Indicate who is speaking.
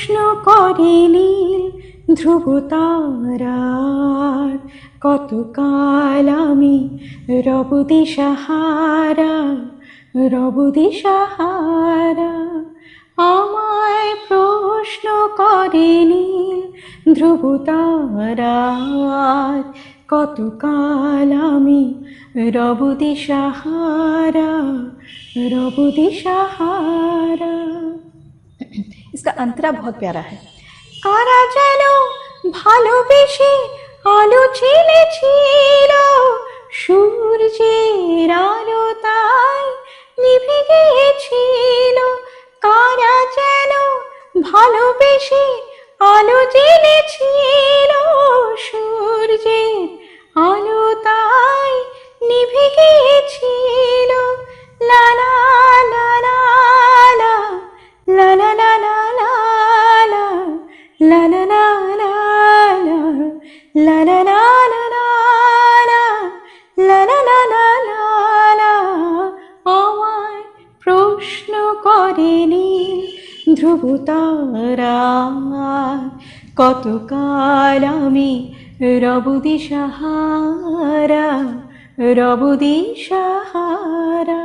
Speaker 1: প্রশ্ন করে নীল ধ্রুবতারা, কতকাল আমি রব দিশাহারা, রব দিশাহারা। আমায় প্রশ্ন করে নীল ধ্রুবতারা, কতকাল আমি রব দিশাহারা, রব দিশাহারা।
Speaker 2: इसका अंतरा बहुत प्यारा है।
Speaker 1: কারা যেন ভালোবেসে আলো ছিল, সূর্যের আলো তাই নিভে গিয়েছিল। কারা যেন ভালোবেসে আলো ছিল, সূর্যের আলো তাই নিভে গিয়েছিল। লা লা লা লা লা, লা লা লা লা লা, লা লা লা লা লা, লা লা লা লা লা, লা লা লা লা লা লা। আমায় প্রশ্ন করে নীল ধ্রুবতারা, কতকাল আমি রব দিশাহারা, রব দিশাহারা।